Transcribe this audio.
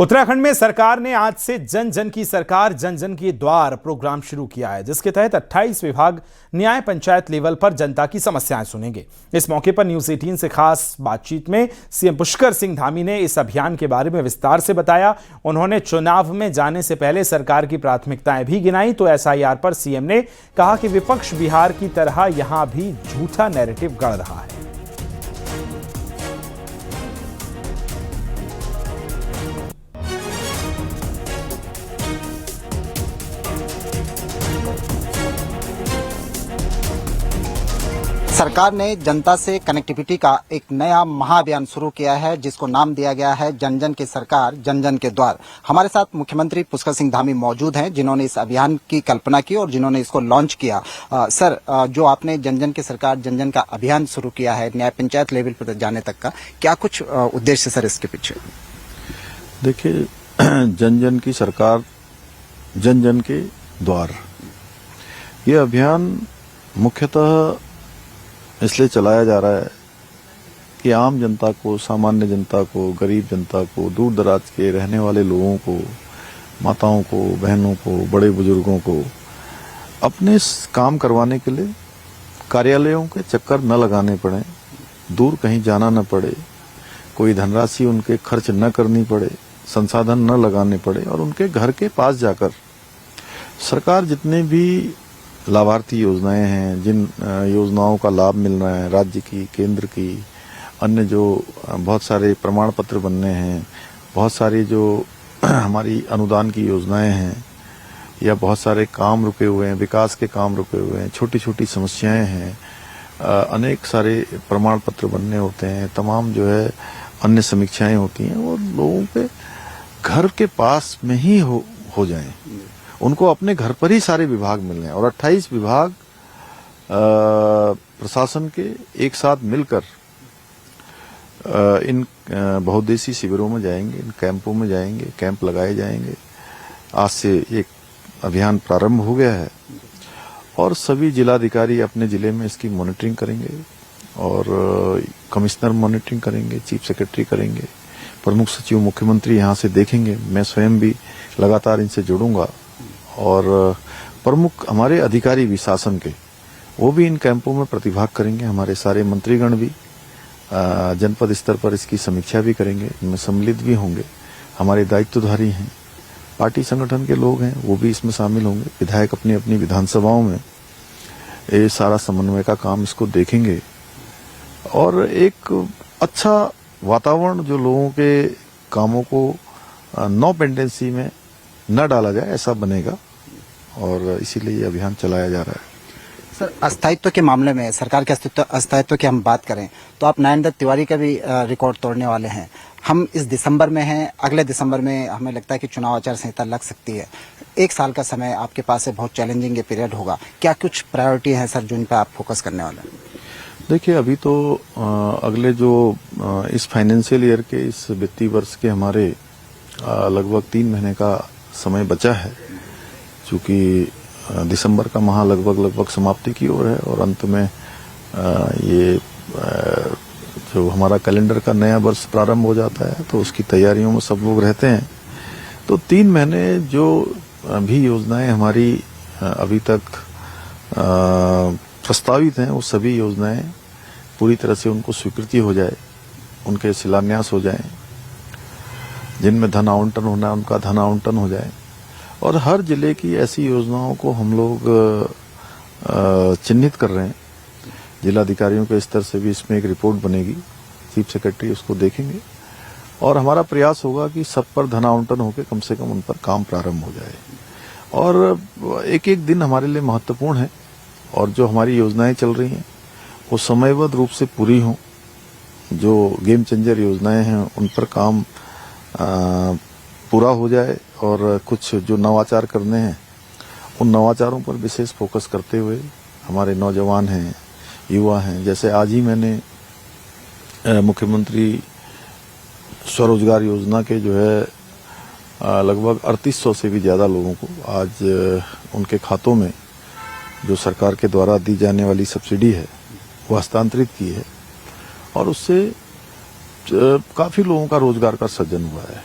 उत्तराखंड में सरकार ने आज से जन जन की सरकार जन जन के द्वार प्रोग्राम शुरू किया है, जिसके तहत 28 विभाग न्याय पंचायत लेवल पर जनता की समस्याएं सुनेंगे। इस मौके पर न्यूज 18 से खास बातचीत में सीएम पुष्कर सिंह धामी ने इस अभियान के बारे में विस्तार से बताया। उन्होंने चुनाव में जाने से पहले सरकार की प्राथमिकताएं भी गिनाई तो एसआईआर पर सीएम ने कहा कि विपक्ष बिहार की तरह यहां भी झूठा नैरेटिव गढ़ रहा है। सरकार ने जनता से कनेक्टिविटी का एक नया महाअभियान शुरू किया है, जिसको नाम दिया गया है जन जन की सरकार जन जन के द्वार। हमारे साथ मुख्यमंत्री पुष्कर सिंह धामी मौजूद हैं, जिन्होंने इस अभियान की कल्पना की और जिन्होंने इसको लॉन्च किया। सर, जो आपने जन जन की सरकार जन जन का अभियान शुरू किया है न्याय पंचायत लेवल पर जाने तक का, क्या कुछ उद्देश्य सर इसके पीछे? देखिए, जन जन की सरकार जन जन के द्वार, ये अभियान मुख्यतः इसलिए चलाया जा रहा है कि आम जनता को, सामान्य जनता को, गरीब जनता को, दूर दराज के रहने वाले लोगों को, माताओं को, बहनों को, बड़े बुजुर्गों को अपने काम करवाने के लिए कार्यालयों के चक्कर न लगाने पड़े, दूर कहीं जाना न पड़े, कोई धनराशि उनके खर्च न करनी पड़े, संसाधन न लगाने पड़े और उनके घर के पास जाकर सरकार जितने भी लाभार्थी योजनाएं हैं, जिन योजनाओं का लाभ मिल रहा है, राज्य की, केंद्र की, अन्य जो बहुत सारे प्रमाण पत्र बनने हैं, बहुत सारी जो हमारी अनुदान की योजनाएं हैं या बहुत सारे काम रुके हुए हैं, विकास के काम रुके हुए हैं, छोटी छोटी समस्याएं हैं, अनेक सारे प्रमाण पत्र बनने होते हैं, तमाम जो है अन्य समीक्षाएं होती हैं, वो लोगों के घर के पास में ही हो जाएं। उनको अपने घर पर ही सारे विभाग मिल रहे हैं और 28 विभाग प्रशासन के एक साथ मिलकर इन बहुउद्देशीय शिविरों में जाएंगे, इन कैंपों में जाएंगे, कैंप लगाए जाएंगे। आज से एक अभियान प्रारंभ हो गया है और सभी जिलाधिकारी अपने जिले में इसकी मॉनिटरिंग करेंगे और कमिश्नर मॉनिटरिंग करेंगे, चीफ सेक्रेटरी करेंगे, प्रमुख सचिव मुख्यमंत्री यहाँ से देखेंगे। मैं स्वयं भी लगातार इनसे जुड़ूंगा और प्रमुख हमारे अधिकारी भी शासन के, वो भी इन कैंपों में प्रतिभाग करेंगे। हमारे सारे मंत्रीगण भी जनपद स्तर पर इसकी समीक्षा भी करेंगे, इनमें सम्मिलित भी होंगे। हमारे दायित्वधारी हैं, पार्टी संगठन के लोग हैं, वो भी इसमें शामिल होंगे। विधायक अपनी अपनी विधानसभाओं में ये सारा समन्वय का काम इसको देखेंगे और एक अच्छा वातावरण जो लोगों के कामों को नो पेंडेंसी में न डाला जाए, ऐसा बनेगा और इसीलिए ये अभियान चलाया जा रहा है। सर, अस्थायित्व के मामले में सरकार के अस्थायित्व की हम बात करें तो आप नरेंद्र तिवारी का भी रिकॉर्ड तोड़ने वाले हैं। हम इस दिसंबर में हैं, अगले दिसंबर में हमें लगता है कि चुनाव आचार संहिता लग सकती है। एक साल का समय आपके पास है, बहुत चैलेंजिंग ये पीरियड होगा। क्या कुछ प्रायोरिटी है सर जिन पर आप फोकस करने वाले हैं? देखिए, अभी तो अगले जो इस फाइनेंशियल ईयर के, इस वित्तीय वर्ष के हमारे लगभग 3 महीने का समय बचा है, चूंकि दिसंबर का माह लगभग समाप्ति की ओर है और अंत में ये जो हमारा कैलेंडर का नया वर्ष प्रारंभ हो जाता है, तो उसकी तैयारियों में सब लोग रहते हैं। तो 3 महीने जो भी योजनाएं हमारी अभी तक प्रस्तावित हैं, वो सभी योजनाएं पूरी तरह से उनको स्वीकृति हो जाए, उनके शिलान्यास हो जाए, जिनमें धन आवंटन होना है उनका धन आवंटन हो जाए और हर जिले की ऐसी योजनाओं को हम लोग चिन्हित कर रहे हैं। जिलाधिकारियों के स्तर से भी इसमें एक रिपोर्ट बनेगी, चीफ सेक्रेटरी उसको देखेंगे और हमारा प्रयास होगा कि सब पर धन आवंटन होकर कम से कम उन पर काम प्रारंभ हो जाए। और एक एक दिन हमारे लिए महत्वपूर्ण है और जो हमारी योजनाएं चल रही हैं वो समयबद्ध रूप से पूरी हों। जो गेम चेंजर योजनाएं हैं उन पर काम पूरा हो जाए और कुछ जो नवाचार करने हैं उन नवाचारों पर विशेष फोकस करते हुए हमारे नौजवान हैं, युवा हैं। जैसे आज ही मैंने मुख्यमंत्री स्वरोजगार योजना के जो है लगभग 3800 से भी ज्यादा लोगों को आज उनके खातों में जो सरकार के द्वारा दी जाने वाली सब्सिडी है वो हस्तांतरित की है और उससे काफी लोगों का रोजगार का सृजन हुआ है।